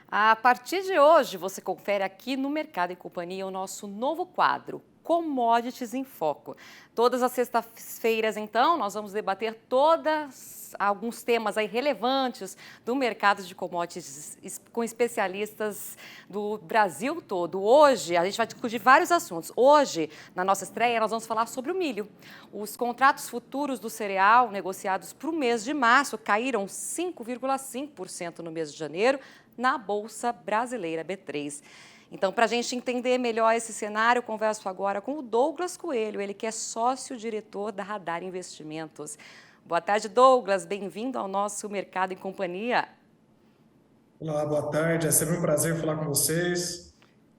A partir de hoje, você confere aqui no Mercado e Companhia o nosso novo quadro, Commodities em Foco. Todas as sextas-feiras, então, nós vamos debater alguns temas aí relevantes do mercado de commodities com especialistas do Brasil todo. Hoje, a gente vai discutir vários assuntos. Hoje, na nossa estreia, nós vamos falar sobre o milho. Os contratos futuros do cereal negociados para o mês de março caíram 5,5% no mês de janeiro, na Bolsa Brasileira B3. Então, para a gente entender melhor esse cenário, eu converso agora com o Douglas Coelho, ele que é sócio-diretor da Radar Investimentos. Boa tarde, Douglas. Bem-vindo ao nosso Mercado em Companhia. Olá, boa tarde. É sempre um prazer falar com vocês.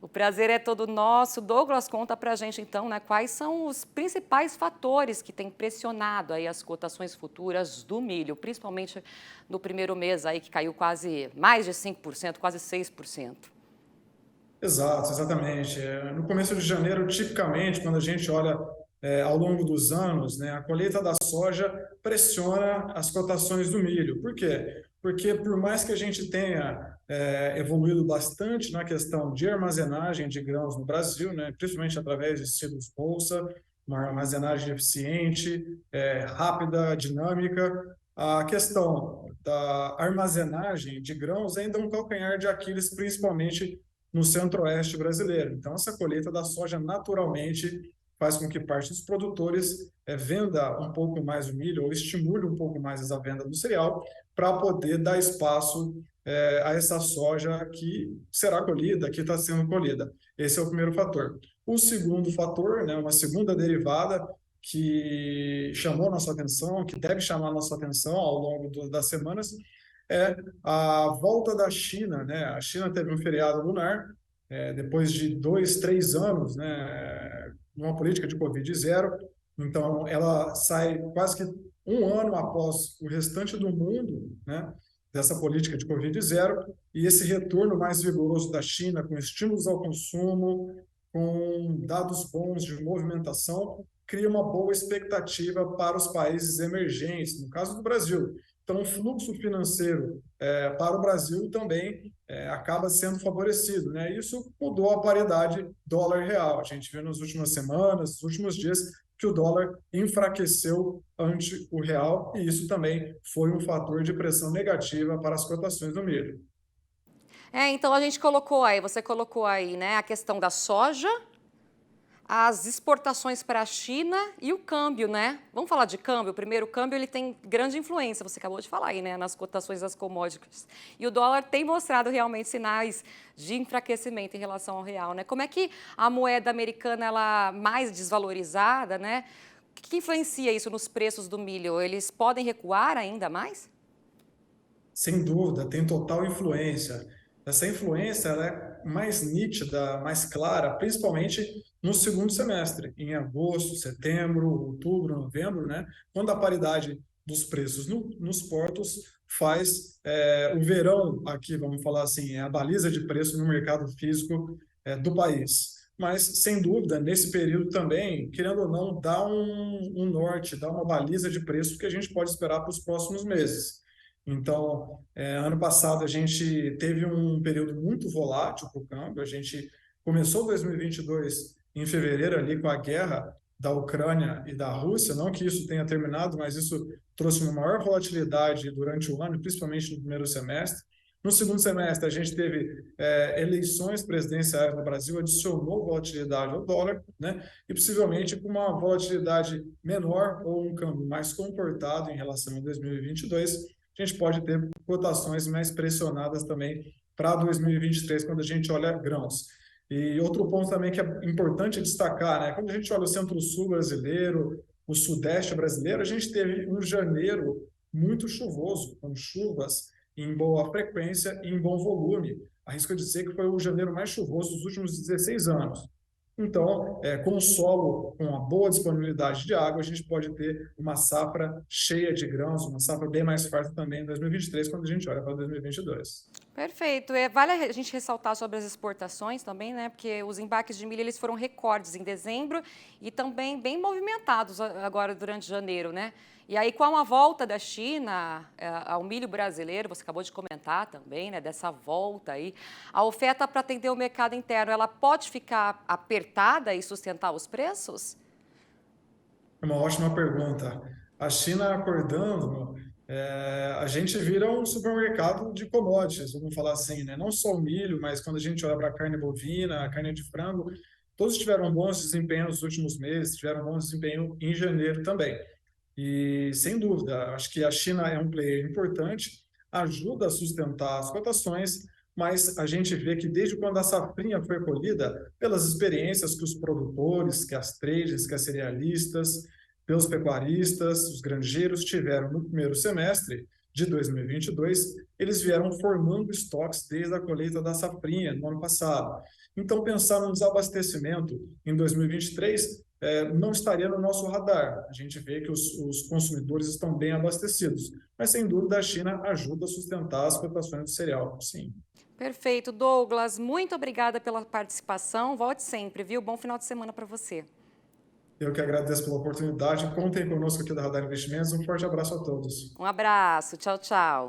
O prazer é todo nosso. Douglas, conta para a gente, então, né, quais são os principais fatores que têm pressionado aí as cotações futuras do milho, principalmente no primeiro mês, aí, que caiu quase mais de 5%, quase 6%. Exato, exatamente. No começo de janeiro, tipicamente, quando a gente olha ao longo dos anos, né, a colheita da soja pressiona as cotações do milho. Por quê? Porque por mais que a gente tenha evoluído bastante na questão de armazenagem de grãos no Brasil, né, principalmente através de silos bolsa, uma armazenagem eficiente, rápida, dinâmica, a questão da armazenagem de grãos ainda é um calcanhar de Aquiles, principalmente no centro-oeste brasileiro. Então, essa colheita da soja naturalmente faz com que parte dos produtores venda um pouco mais o milho ou estimule um pouco mais a venda do cereal para poder dar espaço a essa soja que será colhida, que está sendo colhida. Esse é o primeiro fator. O segundo fator, né, uma segunda derivada que chamou nossa atenção, que deve chamar nossa atenção ao longo das semanas, é a volta da China, né? A China teve um feriado lunar, depois de 2, 3 anos, né? Uma política de Covid zero. Então, ela sai quase que um ano após o restante do mundo, né? Dessa política de Covid zero, e esse retorno mais vigoroso da China, com estímulos ao consumo, com dados bons de movimentação, cria uma boa expectativa para os países emergentes, no caso do Brasil. Então, o fluxo financeiro para o Brasil também acaba sendo favorecido, né? Isso mudou a paridade dólar-real. A gente viu nas últimas semanas, nos últimos dias, que o dólar enfraqueceu ante o real, e isso também foi um fator de pressão negativa para as cotações do milho. Então você colocou aí, né, a questão da soja, as exportações para a China e o câmbio, né? Vamos falar de câmbio? Primeiro, o câmbio ele tem grande influência, você acabou de falar aí, né, nas cotações das commodities. E o dólar tem mostrado realmente sinais de enfraquecimento em relação ao real, né? Como é que a moeda americana, ela mais desvalorizada, né? O que influencia isso nos preços do milho? Eles podem recuar ainda mais? Sem dúvida, tem total influência. Essa influência ela é mais nítida, mais clara, principalmente no segundo semestre, em agosto, setembro, outubro, novembro, né? Quando a paridade dos preços nos portos faz o verão aqui, vamos falar assim, é a baliza de preço no mercado físico do país. Mas, sem dúvida, nesse período também, querendo ou não, dá um norte, dá uma baliza de preço que a gente pode esperar para os próximos meses. Então, ano passado a gente teve um período muito volátil para o câmbio. A gente começou 2022 em fevereiro ali com a guerra da Ucrânia e da Rússia. Não que isso tenha terminado, mas isso trouxe uma maior volatilidade durante o ano, principalmente no primeiro semestre. No segundo semestre, a gente teve eleições presidenciais no Brasil, adicionou volatilidade ao dólar, né? E possivelmente com uma volatilidade menor ou um câmbio mais comportado em relação a 2022, a gente pode ter cotações mais pressionadas também para 2023, quando a gente olha grãos. E outro ponto também que é importante destacar, né? Quando a gente olha o centro-sul brasileiro, o sudeste brasileiro, a gente teve um janeiro muito chuvoso, com chuvas em boa frequência e em bom volume. Arrisco dizer que foi o janeiro mais chuvoso dos últimos 16 anos. Então, com o solo com uma boa disponibilidade de água, a gente pode ter uma safra cheia de grãos, uma safra bem mais farta também em 2023, quando a gente olha para 2022. Perfeito. Vale a gente ressaltar sobre as exportações também, né? Porque os embarques de milho eles foram recordes em dezembro e também bem movimentados agora durante janeiro, né? E aí, com a volta da China ao milho brasileiro, você acabou de comentar também, né, dessa volta aí, a oferta para atender o mercado interno, ela pode ficar apertada e sustentar os preços? É uma ótima pergunta. A China acordando, a gente vira um supermercado de commodities, vamos falar assim, né? Não só o milho, mas quando a gente olha para a carne bovina, a carne de frango, todos tiveram bons desempenhos nos últimos meses, tiveram bom desempenho em janeiro também. E, sem dúvida, acho que a China é um player importante, ajuda a sustentar as cotações, mas a gente vê que desde quando a safrinha foi colhida, pelas experiências que os produtores, que as traders, que as cerealistas, pelos pecuaristas, os granjeiros tiveram no primeiro semestre de 2022, eles vieram formando estoques desde a colheita da safrinha no ano passado. Então, pensar no desabastecimento em 2023 não estaria no nosso radar. A gente vê que os consumidores estão bem abastecidos, mas sem dúvida a China ajuda a sustentar as cotações do cereal, sim. Perfeito, Douglas, muito obrigada pela participação. Volte sempre, viu? Bom final de semana para você. Eu que agradeço pela oportunidade. Contem conosco aqui da Radar Investimentos. Um forte abraço a todos. Um abraço, tchau, tchau.